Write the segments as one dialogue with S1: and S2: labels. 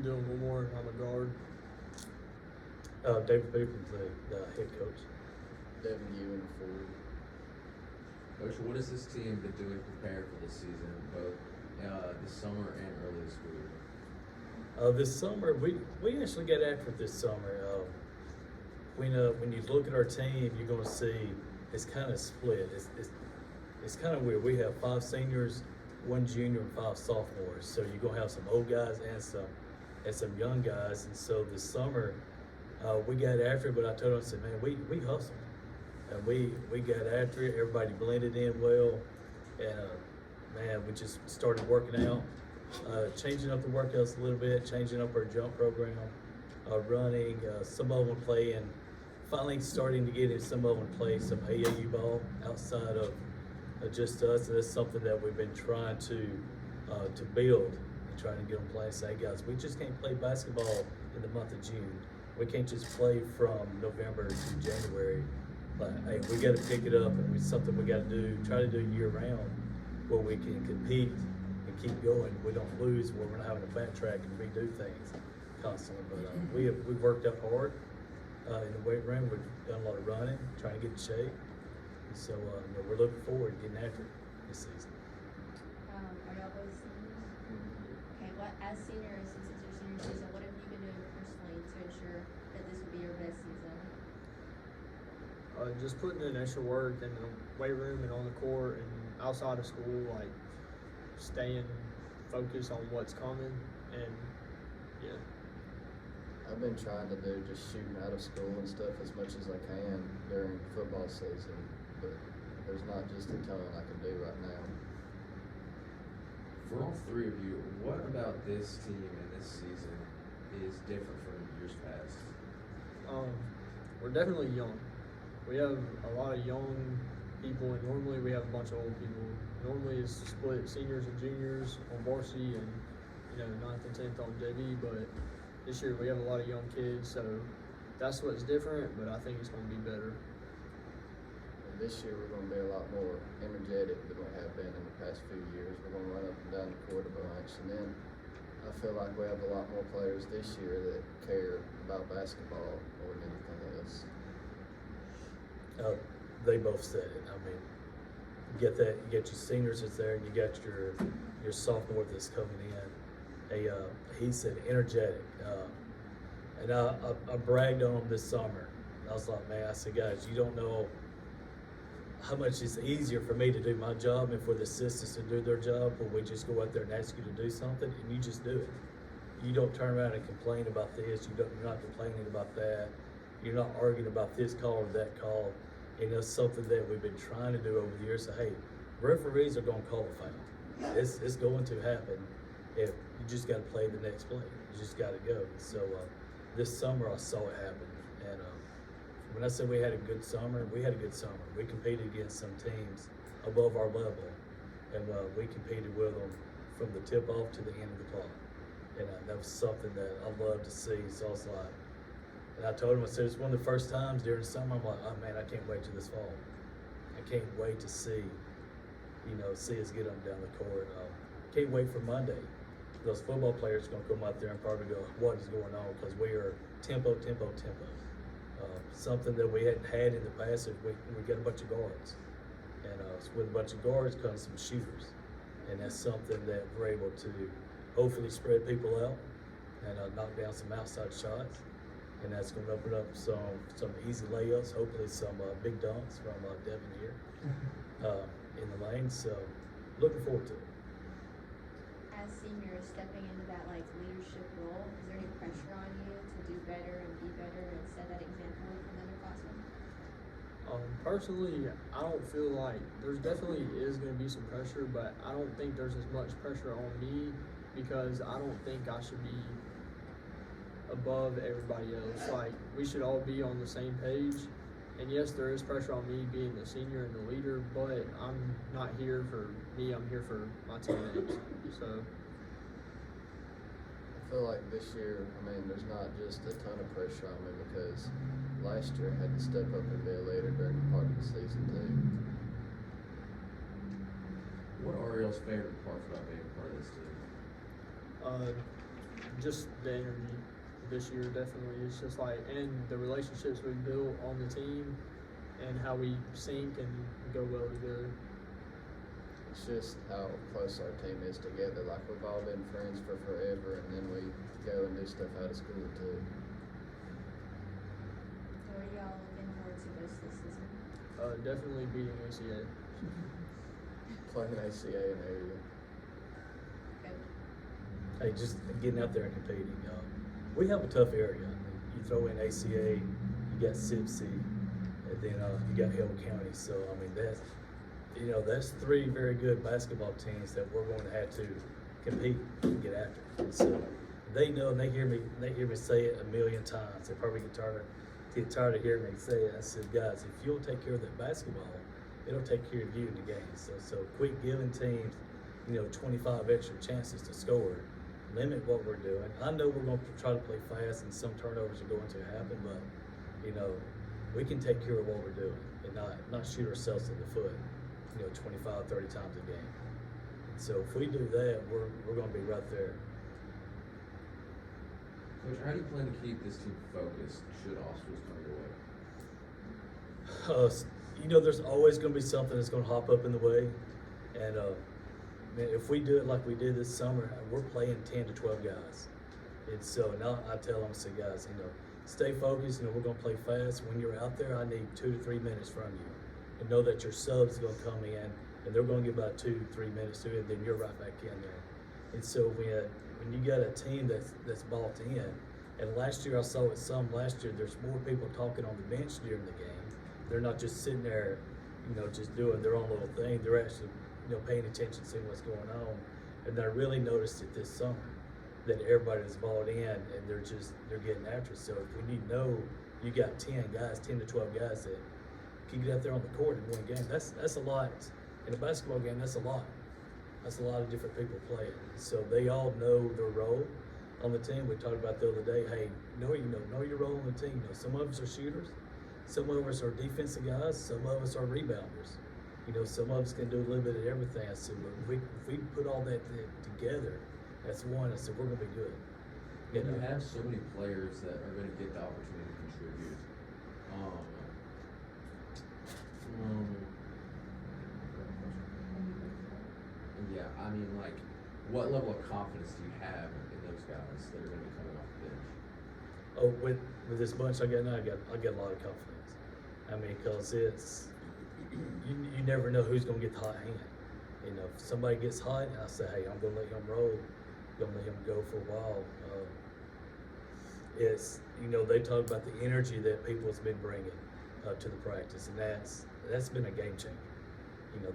S1: Dylan Wilmore. I'm a guard.
S2: David Bookin's the head coach.
S3: Devin Ewan, forward.
S4: Coach, what has this team been doing to prepare for this season, both this summer and early this school year?
S2: This summer, we actually got after it this summer. When you look at our team, you're going to see it's kind of split. It's kind of weird. We have 5 seniors, 1 junior, and 5 sophomores. So you're going to have some old guys and some young guys. And so this summer, we got after it. But I told them, I said, man, we hustled. And we got after it. Everybody blended in well. And man, we just started working out, changing up the workouts a little bit, changing up our jump program, running. Some of them playing. Finally starting to get in, some of them play some AAU ball outside of just us, and that's something that we've been trying to build and trying to get them playing. Say, guys, we just can't play basketball in the month of June. We can't just play from November to January. But hey, we got to pick it up, and it's something we got to do. Try to do year round, where we can compete and keep going. We don't lose where we're not having to backtrack and redo things constantly. But we've worked out hard. In the weight room, we've done a lot of running, trying to get in shape. So we're looking forward to getting after it this season.
S5: Are y'all both seniors? Okay, as seniors, since it's your senior season, what have you been doing personally to ensure that this will be your best season?
S1: Just putting in extra work in the weight room and on the court and outside of school, like staying focused on what's coming, and yeah.
S3: I've been trying to do just shooting out of school and stuff as much as I can during football season, but there's not just a ton I can do right now.
S4: For all 3 of you, what about this team and this season is different from years past?
S1: We're definitely young. We have a lot of young people, and normally we have a bunch of old people. Normally it's split seniors and juniors on varsity, and 9th and 10th on JV, but this year we have a lot of young kids, so that's what's different, but I think it's going to be better.
S3: And this year we're going to be a lot more energetic than we have been in the past few years. We're going to run up and down the court a bunch, and then I feel like we have a lot more players this year that care about basketball more than anything else.
S2: They both said it. I mean, you get that. You get your seniors that's there, and you got your sophomore that's coming in. He said energetic, and I bragged on him this summer. I was like, man, I said, guys, you don't know how much it's easier for me to do my job and for the assistants to do their job, when we just go out there and ask you to do something and you just do it. You don't turn around and complain about this. You're not complaining about that. You're not arguing about this call or that call. And that's something that we've been trying to do over the years. So, hey, referees are going to call a foul. It's going to happen. If you just got to play the next play, you just got to go. So this summer I saw it happen, and when I said we had a good summer, we had a good summer. We competed against some teams above our level, and we competed with them from the tip off to the end of the clock, and that was something that I love to see. So I was like, and I told him, I said, it's one of the first times during the summer I'm like, oh man, I can't wait till this fall. I can't wait to see us get them down the court. Can't wait for Monday. Those football players are going to come out there and probably go, what is going on? Because we are tempo. Something that we hadn't had in the past is we got a bunch of guards. And with a bunch of guards comes some shooters. And that's something that we're able to hopefully spread people out and knock down some outside shots. And that's going to open up some easy layups, hopefully some big dunks from Devin here in the lane. So looking forward to it.
S5: As seniors stepping into that leadership role, is there any pressure on you to do better and be better and set that example for the underclassmen?
S1: Personally, I don't feel like there's definitely is going to be some pressure, but I don't think there's as much pressure on me because I don't think I should be above everybody else. Like, we should all be on the same page. And yes, there is pressure on me being the senior and the leader, but I'm not here for me, I'm here for my teammates. So
S3: I feel like this year, there's not just a ton of pressure on me because last year I had to step up and be a leader during part of the season too.
S4: What are y'all's favorite parts about being part of this team?
S1: just the energy this year definitely. It's just like, and the relationships we built on the team and how we sync and go well together.
S3: It's just how close our team is together. Like, we've all been friends for forever, and then we go and do stuff out of school too.
S5: What are y'all looking forward to most this season?
S1: Definitely beating ACA.
S3: Playing ACA in area.
S5: Good.
S2: Hey, just getting out there and competing. We have a tough area. I mean, you throw in ACA, you got SIPC, and then you got Hill County. So I mean that's three very good basketball teams that we're going to have to compete and get after. And so they know, and they hear me say it a million times. They probably get tired of hearing me say it. I said, guys, if you'll take care of that basketball, it'll take care of you in the game. So quit giving teams, 25 extra chances to score. Limit what we're doing. I know we're going to try to play fast, and some turnovers are going to happen, but we can take care of what we're doing and not shoot ourselves in the foot, 25, 30 times a game. And so if we do that, we're going to be right there.
S4: Coach, how do you plan to keep this team focused should obstacles come your way?
S2: There's always going to be something that's going to hop up in the way, and if we do it like we did this summer, we're playing 10 to 12 guys. And so now I tell them, I say, guys, stay focused. We're going to play fast. When you're out there, I need 2 to 3 minutes from you. And know that your sub's going to come in, and they're going to give about 2 to 3 minutes to it, and then you're right back in there. And so when you got a team that's bought in, and last year I saw it some. Last year there's more people talking on the bench during the game. They're not just sitting there, just doing their own little thing. They're actually paying attention, seeing what's going on. And I really noticed it this summer that everybody's bought in and they're getting after it. So when you got 10 to 12 guys that can get out there on the court and win a game, that's a lot. In a basketball game, that's a lot. That's a lot of different people playing. So they all know their role on the team. We talked about the other day, hey, know your role on the team. Some of us are shooters, some of us are defensive guys, some of us are rebounders. Some of us can do a little bit of everything. I said, but if we put all that together, that's one. I said, we're going to be good.
S4: You have so many players that are going to get the opportunity to contribute. Yeah, I mean, like, what level of confidence do you have in those guys that are going to be coming off the bench?
S2: Oh, with this bunch I got now, I get a lot of confidence. I mean, because you never know who's going to get the hot hand. If somebody gets hot, I say, hey, I'm going to let him roll. I'm going to let him go for a while. They talk about the energy that people's been bringing to the practice, and that's been a game changer.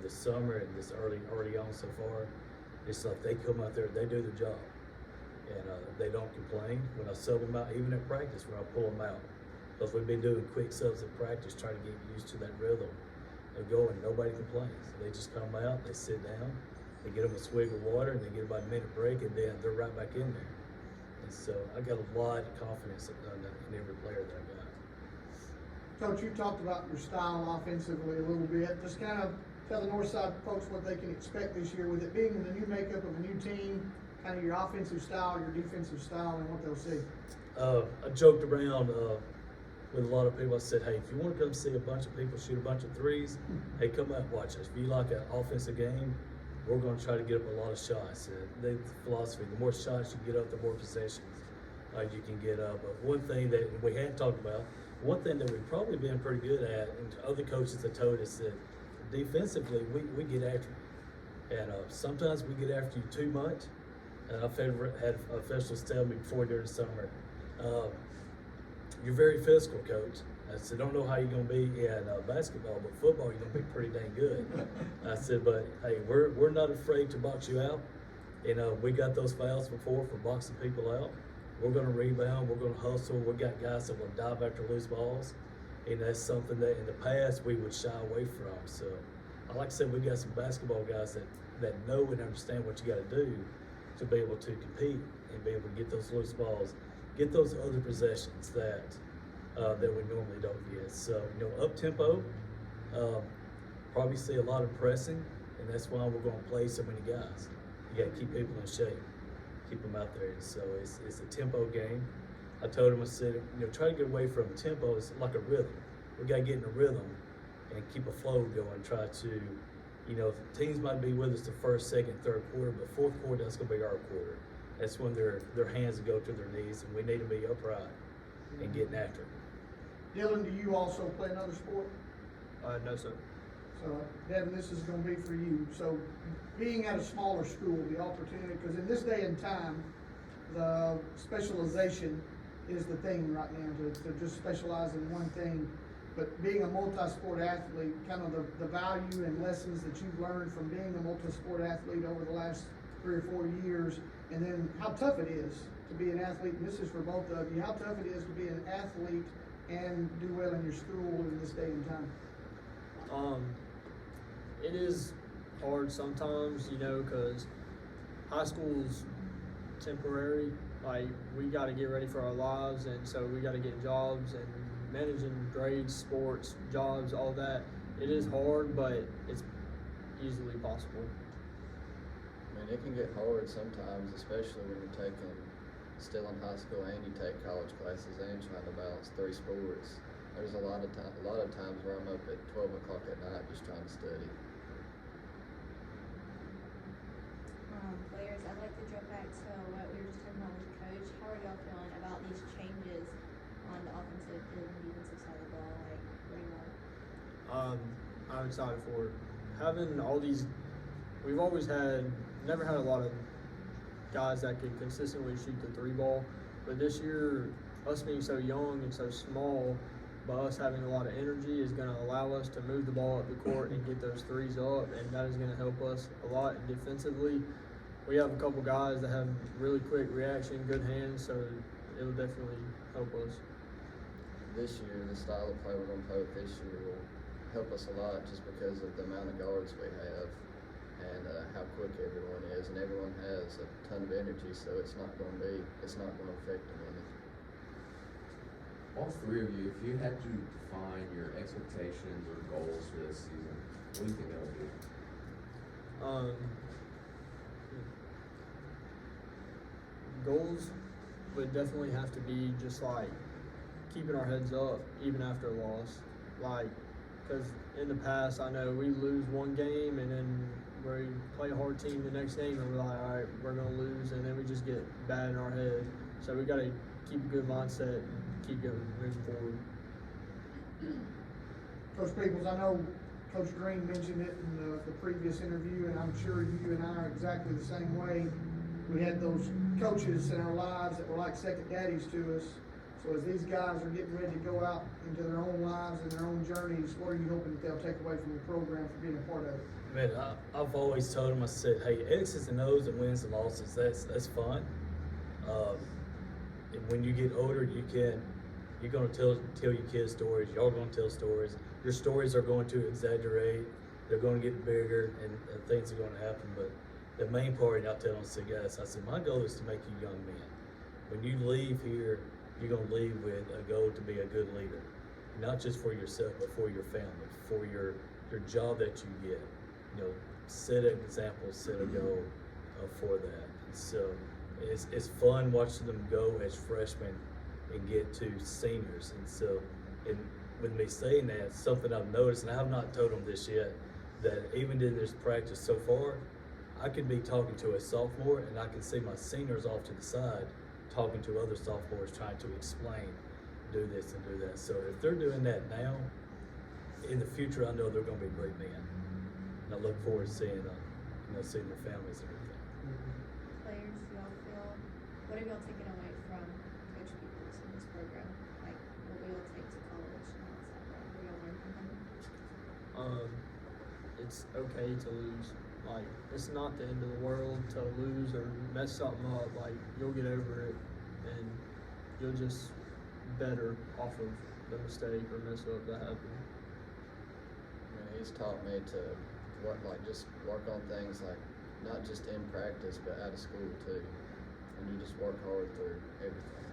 S2: This summer and this early on so far, it's like they come out there, they do their job, and they don't complain. When I sub them out, even at practice, when I pull them out, because we've been doing quick subs at practice, trying to get used to that rhythm. They go and nobody complains. They just come out, they sit down, they get them a swig of water, and they get about a minute break, and then they're right back in there. And so I got a lot of confidence in every player that I got.
S6: Coach, you talked about your style offensively a little bit. Just kind of tell the Northside folks what they can expect this year with it being the new makeup of a new team, kind of your offensive style, your defensive style, and what they'll see.
S2: I joked around with a lot of people. I said, hey, if you want to come see a bunch of people shoot a bunch of threes, hey, come out and watch us. If you like an offensive game, we're going to try to get up a lot of shots. The philosophy, the more shots you get up, the more possessions you can get up. But one thing that we hadn't talked about, one thing that we've probably been pretty good at, and other coaches have told us that defensively, we get after you. And sometimes we get after you too much. And I've had officials tell me before during the summer, you're very physical, coach. I said, don't know how you're going to be in basketball, but football, you're going to be pretty dang good. I said, but hey, we're not afraid to box you out. We got those fouls before for boxing people out. We're going to rebound. We're going to hustle. We got guys that will dive after loose balls. And that's something that in the past we would shy away from. So, like I said, we got some basketball guys that know and understand what you got to do to be able to compete and be able to get those loose balls, get those other possessions that we normally don't get. So, up tempo, probably see a lot of pressing, and that's why we're going to play so many guys. You got to keep people in shape. keep them out there. And so it's a tempo game. I told him, I said, try to get away from tempo. It's like a rhythm. We got to get in a rhythm and keep a flow going. Try to, teams might be with us the first, second, third quarter, but fourth quarter, that's going to be our quarter. That's when their hands go to their knees, and we need to be upright and getting after it.
S6: Dylan, do you also play another sport?
S1: No, sir.
S6: So, Devin, this is going to be for you. So, being at a smaller school, the opportunity, because in this day and time, the specialization is the thing right now, to just specialize in one thing. But being a multi-sport athlete, kind of the value and lessons that you've learned from being a multi-sport athlete over the last 3 or 4 years, and then how tough it is to be an athlete, and this is for both of you, how tough it is to be an athlete and do well in your school in this day and time.
S1: It is hard sometimes, because high school's temporary. Like, we got to get ready for our lives, and so we got to get jobs and managing grades, sports, jobs, all that. It is hard, but it's easily possible.
S3: I mean, it can get hard sometimes, especially when you're still in high school and you take college classes and trying to balance 3 sports. There's a lot of times where I'm up at 12 o'clock at night just trying to study.
S5: Players, I'd like to jump back to what we were just talking about with Coach. How are y'all feeling about these changes on the offensive and defensive side of the ball? Like, what do you want?
S1: I'm excited for it. Having all these, we've always never had a lot of guys that could consistently shoot the 3 ball, but this year, us being so young and so small, by us having a lot of energy is going to allow us to move the ball up the court and get those 3s up, and that is going to help us a lot defensively. We have a couple guys that have really quick reaction, good hands, so it'll definitely help us.
S3: This year, the style of play we're going to play with this year will help us a lot just because of the amount of guards we have and how quick everyone is, and everyone has a ton of energy, so it's not going to affect them any.
S4: All 3 of you, if you had to define your expectations or goals for this season, what do you think that would be?
S1: Goals would definitely have to be just like keeping our heads up even after a loss. Like, because in the past, I know we lose one game and then we play a hard team the next game and we're like, all right, we're going to lose, and then we just get bad in our head. So we got to keep a good mindset and keep moving forward.
S6: Coach Peoples, I know Coach Green mentioned it in the previous interview, and I'm sure you and I are exactly the same way. We had those coaches in our lives that were like second daddies to us. So as these guys are getting ready to go out into their own lives and their own journeys, what are you hoping that they'll take away from the program for being a part of it?
S2: Man, I've always told them, I said, hey, X's and O's and wins and losses, that's fun. And when you get older, you're going to tell your kids stories. Y'all going to tell stories. Your stories are going to exaggerate. They're going to get bigger, and things are going to happen. But the main part, I tell them, I said, guys, I said, my goal is to make you young men. When you leave here, you're going to leave with a goal to be a good leader, not just for yourself, but for your family, for your job that you get. Set an example, set a goal for that. And so it's fun watching them go as freshmen and get to seniors. And so, with me saying that, something I've noticed, and I have not told them this yet, that even in this practice so far, I could be talking to a sophomore and I can see my seniors off to the side talking to other sophomores trying to explain, do this and do that. So if they're doing that now, in the future, I know they're going to be great men. And I look forward to seeing seeing their families and everything.
S5: Players, do y'all feel, what have y'all taken away from Coach Peoples in this program? Like, what will y'all take to college and outside? What will y'all learn from him?
S1: It's okay to lose. Like, it's not the end of the world to lose or mess something up. Like, you'll get over it and you'll just better off of the mistake or mess up that happened.
S3: He's taught me to work on things like not just in practice but out of school too, and you just work hard through everything.